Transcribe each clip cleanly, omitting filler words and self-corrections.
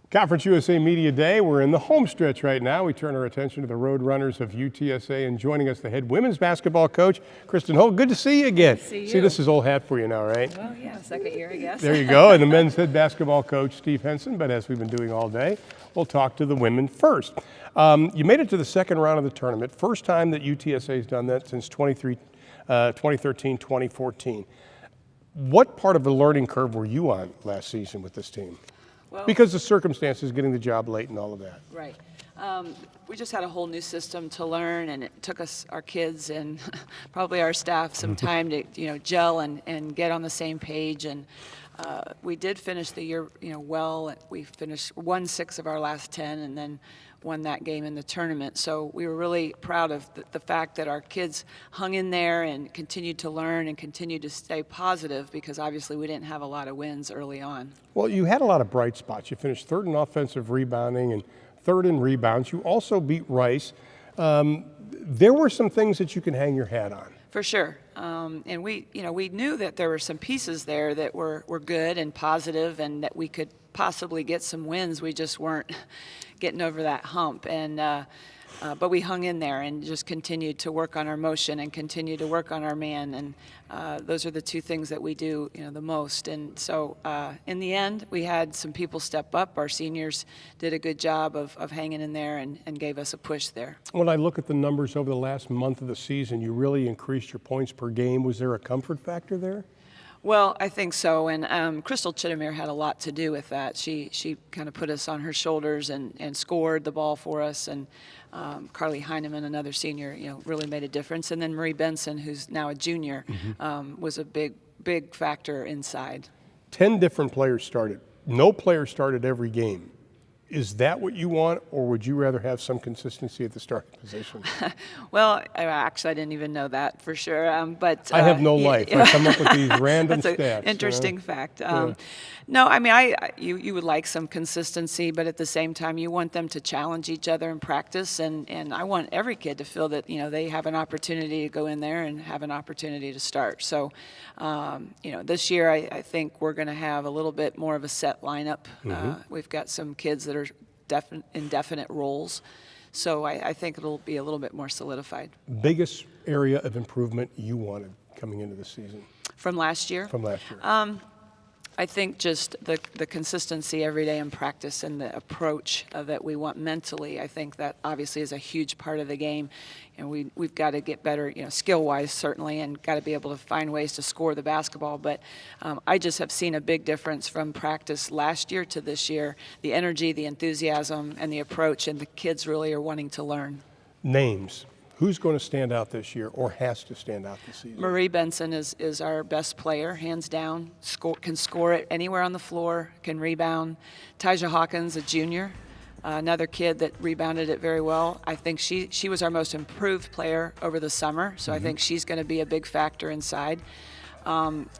Conference USA Media Day. We're in the home stretch right now. We turn our attention to the Roadrunners of UTSA, and joining us, the head women's basketball coach, Kristen Holt. Good to see you again. Good to see you. See, this is old hat for you now, right? Well, yeah, second year, I guess. There you go. And the men's head basketball coach, Steve Henson. But as we've been doing all day, we'll talk to the women first. You made it to the second round of the tournament. First time that UTSA has done that since 2013, 2014. What part of the learning curve were you on last season with this team? Well, because the circumstances, getting the job late and all of that. Right. We just had a whole new system to learn, and it took us, our kids and probably our staff, some time to gel and get on the same page. And we did finish the year well. We won 6 of our last 10, and then won that game in the tournament. So we were really proud of the fact that our kids hung in there and continued to learn and continued to stay positive, because obviously we didn't have a lot of wins early on. Well, you had a lot of bright spots. You finished 3rd in offensive rebounding and 3rd in rebounds. You also beat Rice. There were some things that you can hang your hat on. For sure. And we knew that there were some pieces there that were good and positive, and that we could possibly get some wins. We just weren't getting over that hump. And but we hung in there and just continued to work on our motion and continued to work on our man. And those are the 2 things that we do the most. And so in the end, we had some people step up. Our seniors did a good job of hanging in there and gave us a push there. When I look at the numbers over the last month of the season, you really increased your points per game. Was there a comfort factor there? Well, I think so, and Crystal Chittimere had a lot to do with that. She kind of put us on her shoulders and scored the ball for us, and Carly Heineman, another senior, really made a difference. And then Marie Benson, who's now a junior, was a big factor inside. 10 different players started. No player started every game. Is that what you want, or would you rather have some consistency at the starting position? Well, actually, I didn't even know that for sure. But I have no life. I come up with these random That's stats. an interesting fact. Yeah. No, I mean, you would like some consistency, but at the same time, you want them to challenge each other in practice, and I want every kid to feel that they have an opportunity to go in there and have an opportunity to start. So, this year I think we're going to have a little bit more of a set lineup. We've got some kids that are in definite roles, so I think it'll be a little bit more solidified. Biggest area of improvement you wanted coming into the season? From last year? From last year. I think just the consistency every day in practice and the approach that we want mentally. I think that obviously is a huge part of the game, and we've got to get better, skill-wise certainly, and got to be able to find ways to score the basketball. But I just have seen a big difference from practice last year to this year. The energy, the enthusiasm, and the approach, and the kids really are wanting to learn. Names. Who's going to stand out this year, or has to stand out this season? Marie Benson is our best player, hands down. Can score it anywhere on the floor, can rebound. Tyja Hawkins, a junior, another kid that rebounded it very well. I think she was our most improved player over the summer, so I think she's going to be a big factor inside.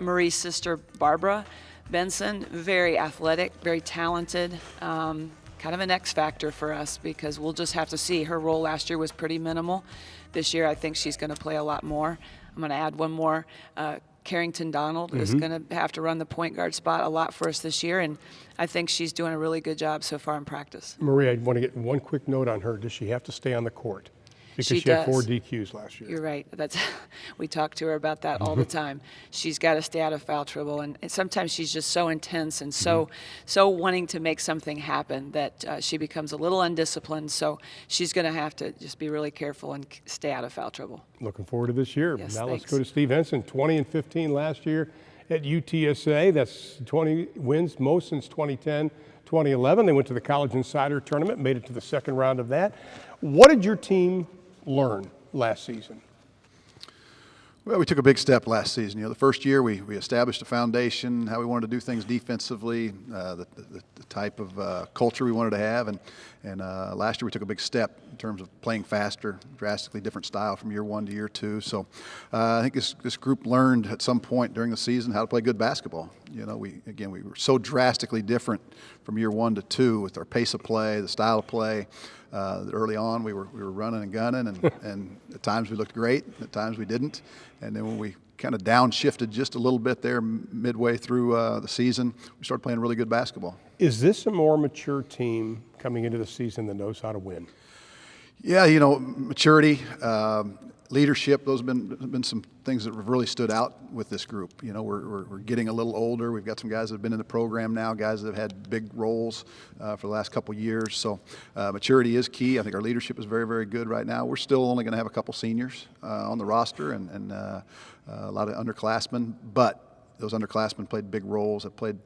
Marie's sister, Barbara Benson, very athletic, very talented. Kind of an X factor for us, because we'll just have to see. Her role last year was pretty minimal. This year I think she's going to play a lot more. I'm going to add one more. Carrington Donald is going to have to run the point guard spot a lot for us this year, and I think she's doing a really good job so far in practice. Marie, I want to get one quick note on her. Does she have to stay on the court? Because she had 4 DQs last year. You're right. We talk to her about that all the time. She's got to stay out of foul trouble, and sometimes she's just so intense and so wanting to make something happen that she becomes a little undisciplined. So she's going to have to just be really careful and stay out of foul trouble. Looking forward to this year. Yes, now thanks. Let's go to Steve Henson. 20 and 15 last year at UTSA. That's 20 wins, most since 2010, 2011. They went to the College Insider Tournament, made it to the second round of that. What did your team learn last season? Well, we took a big step last season. The first year we established a foundation, how we wanted to do things defensively, the type of culture we wanted to have, and last year we took a big step in terms of playing faster, drastically different style from year 1 to year 2. So I think this group learned at some point during the season how to play good basketball. We were so drastically different from year 1 to 2 with our pace of play, the style of play. Early on, we were running and gunning, and at times we looked great, at times we didn't. And then when we kind of downshifted just a little bit there midway through the season. We started playing really good basketball. Is this a more mature team coming into the season that knows how to win? Yeah, maturity, leadership, those have been some things that have really stood out with this group. We're getting a little older. We've got some guys that have been in the program now, guys that have had big roles for the last couple of years. So maturity is key. I think our leadership is very, very good right now. We're still only going to have a couple seniors on the roster and a lot of underclassmen, but those underclassmen played big roles, have played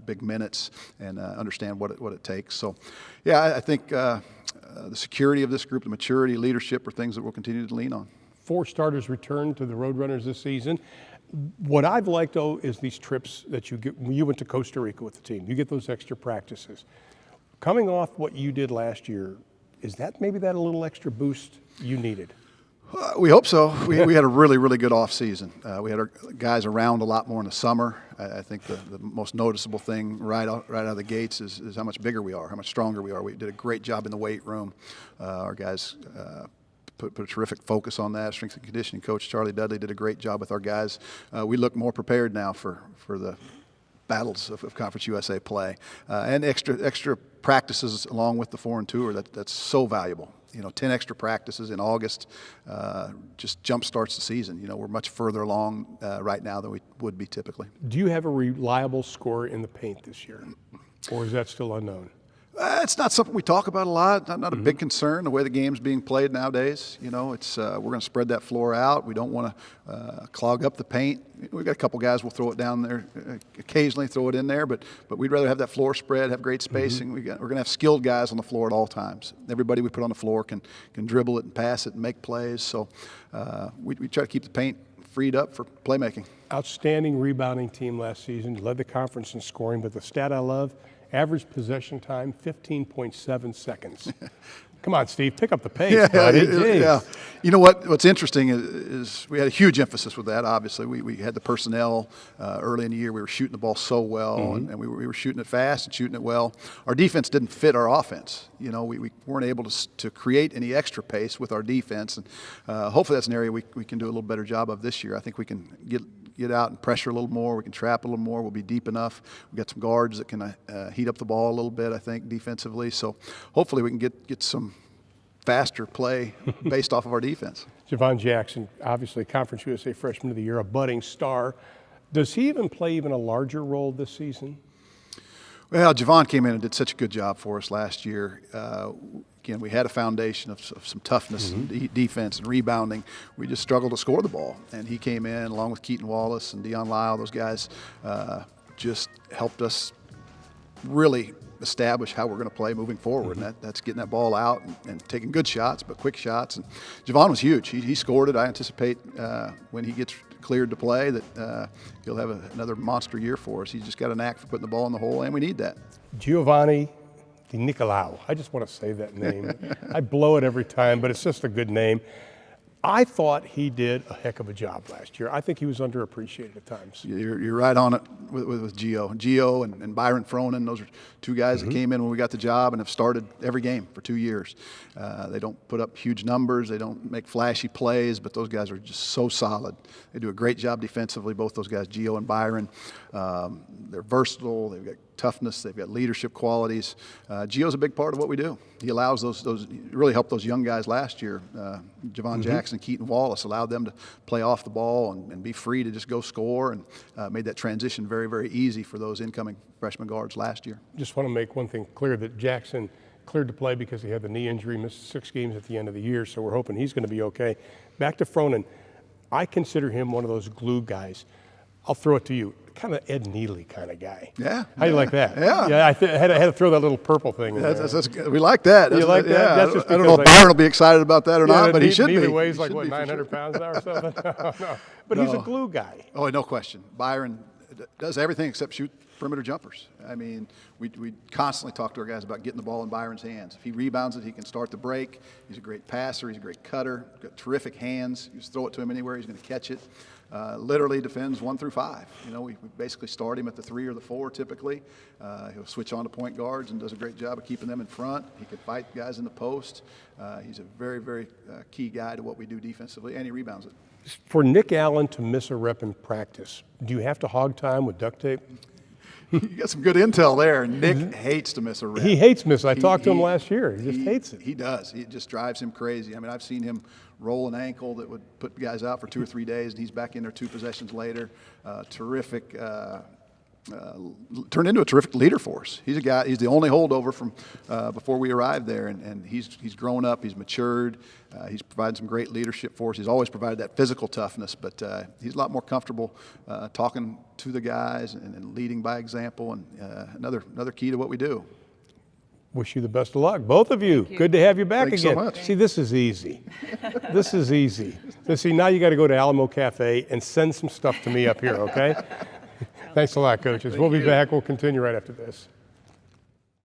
big minutes, and understand what it takes. So, yeah, I think the security of this group, the maturity, leadership are things that we'll continue to lean on. 4 starters returned to the Roadrunners this season. What I've liked, though, is these trips that you get. You went to Costa Rica with the team. You get those extra practices. Coming off what you did last year, is that maybe that a little extra boost you needed? We hope so. We had a really, really good off season. We had our guys around a lot more in the summer. I think the most noticeable thing right out of the gates is how much bigger we are, how much stronger we are. We did a great job in the weight room. Our guys put a terrific focus on that. Strength and conditioning coach Charlie Dudley did a great job with our guys. We look more prepared now for the battles of Conference USA play, and extra practices along with the foreign tour. That's so valuable. 10 extra practices in August just jump starts the season. We're much further along right now than we would be typically. Do you have a reliable scorer in the paint this year, or is that still unknown? It's not something we talk about a lot. Not a big concern. The way the game's being played nowadays, it's we're going to spread that floor out. We don't want to clog up the paint. We've got a couple guys will throw it down there occasionally, throw it in there, but we'd rather have that floor spread, have great spacing. We're going to have skilled guys on the floor at all times. Everybody we put on the floor can dribble it and pass it and make plays. So we try to keep the paint freed up for playmaking. Outstanding rebounding team last season. You led the conference in scoring, but the stat I love. Average possession time, 15.7 seconds. Come on, Steve, pick up the pace, buddy. Yeah. You know what's interesting is we had a huge emphasis with that, obviously. We had the personnel early in the year. We were shooting the ball so well, and we were shooting it fast and shooting it well. Our defense didn't fit our offense. We weren't able to create any extra pace with our defense, and hopefully that's an area we can do a little better job of this year. I think we can get out and pressure a little more. We can trap a little more. We'll be deep enough. We've got some guards that can heat up the ball a little bit, I think, defensively. So hopefully we can get some faster play based off of our defense. Javon Jackson, obviously Conference USA Freshman of the Year, a budding star. Does he play a larger role this season? Well, Javon came in and did such a good job for us last year. Again, we had a foundation of some toughness and defense and rebounding. We just struggled to score the ball. And he came in along with Keaton Wallace and Deion Lyle. Those guys just helped us really establish how we're going to play moving forward. And that's getting that ball out and taking good shots, but quick shots. And Javon was huge. He scored it. I anticipate when he gets cleared to play that he'll have another monster year for us. He's just got a knack for putting the ball in the hole, and we need that. Giovanni Di Nicolau. I just want to say that name. I blow it every time, but it's just a good name. I thought he did a heck of a job last year. I think he was underappreciated at times. You're right on it with Gio. Gio and Byron Fronin, those are two guys that came in when we got the job and have started every game for 2 years. They don't put up huge numbers. They don't make flashy plays, but those guys are just so solid. They do a great job defensively, both those guys, Gio and Byron. They're versatile. They've got toughness. They've got leadership qualities. Gio's a big part of what we do. He allows those really helped those young guys last year. Javon Jackson, Keaton Wallace allowed them to play off the ball and be free to just go score, and made that transition very, very easy for those incoming freshman guards last year. Just want to make one thing clear, that Jackson cleared to play because he had the knee injury, missed 6 games at the end of the year, so we're hoping he's going to be okay. Back to Fronin. I consider him one of those glue guys. I'll throw it to you. Kind of Ed Neely kind of guy. Yeah. How do you like that? Yeah. Yeah, I had to throw that little purple thing in there. That's good. We like that. You like that? Yeah. That's just I don't know if Byron will be excited about that or not, but he should be. Neely weighs like, should what, be 900 pounds now or something? No. But he's a glue guy. Oh, no question. Byron does everything except shoot perimeter jumpers. I mean, we constantly talk to our guys about getting the ball in Byron's hands. If he rebounds it, he can start the break. He's a great passer. He's a great cutter. He's got terrific hands. You just throw it to him anywhere, he's going to catch it. Literally defends 1 through 5. We basically start him at the 3 or the 4 typically. He'll switch on to point guards and does a great job of keeping them in front. He can fight guys in the post. He's a very, very key guy to what we do defensively, and he rebounds it. For Nick Allen to miss a rep in practice, do you have to hog time with duct tape? You got some good intel there. Nick hates to miss a rep. He hates miss. I talked to him last year. He just hates it. He does. It just drives him crazy. I mean, I've seen him roll an ankle that would put guys out for 2 or 3 days, and he's back in there 2 possessions later. Terrific. Turned into a terrific leader for us. He's a guy. He's the only holdover from before we arrived there, and he's grown up. He's matured. He's provided some great leadership for us. He's always provided that physical toughness, but he's a lot more comfortable talking to the guys and leading by example. And another key to what we do. Wish you the best of luck, both of you. Good to have you back Thanks again. so much. See, this is easy. This is easy. So see, now you got to go to Alamo Cafe and send some stuff to me up here, okay? Thanks a lot, coaches. We'll be back. We'll continue right after this.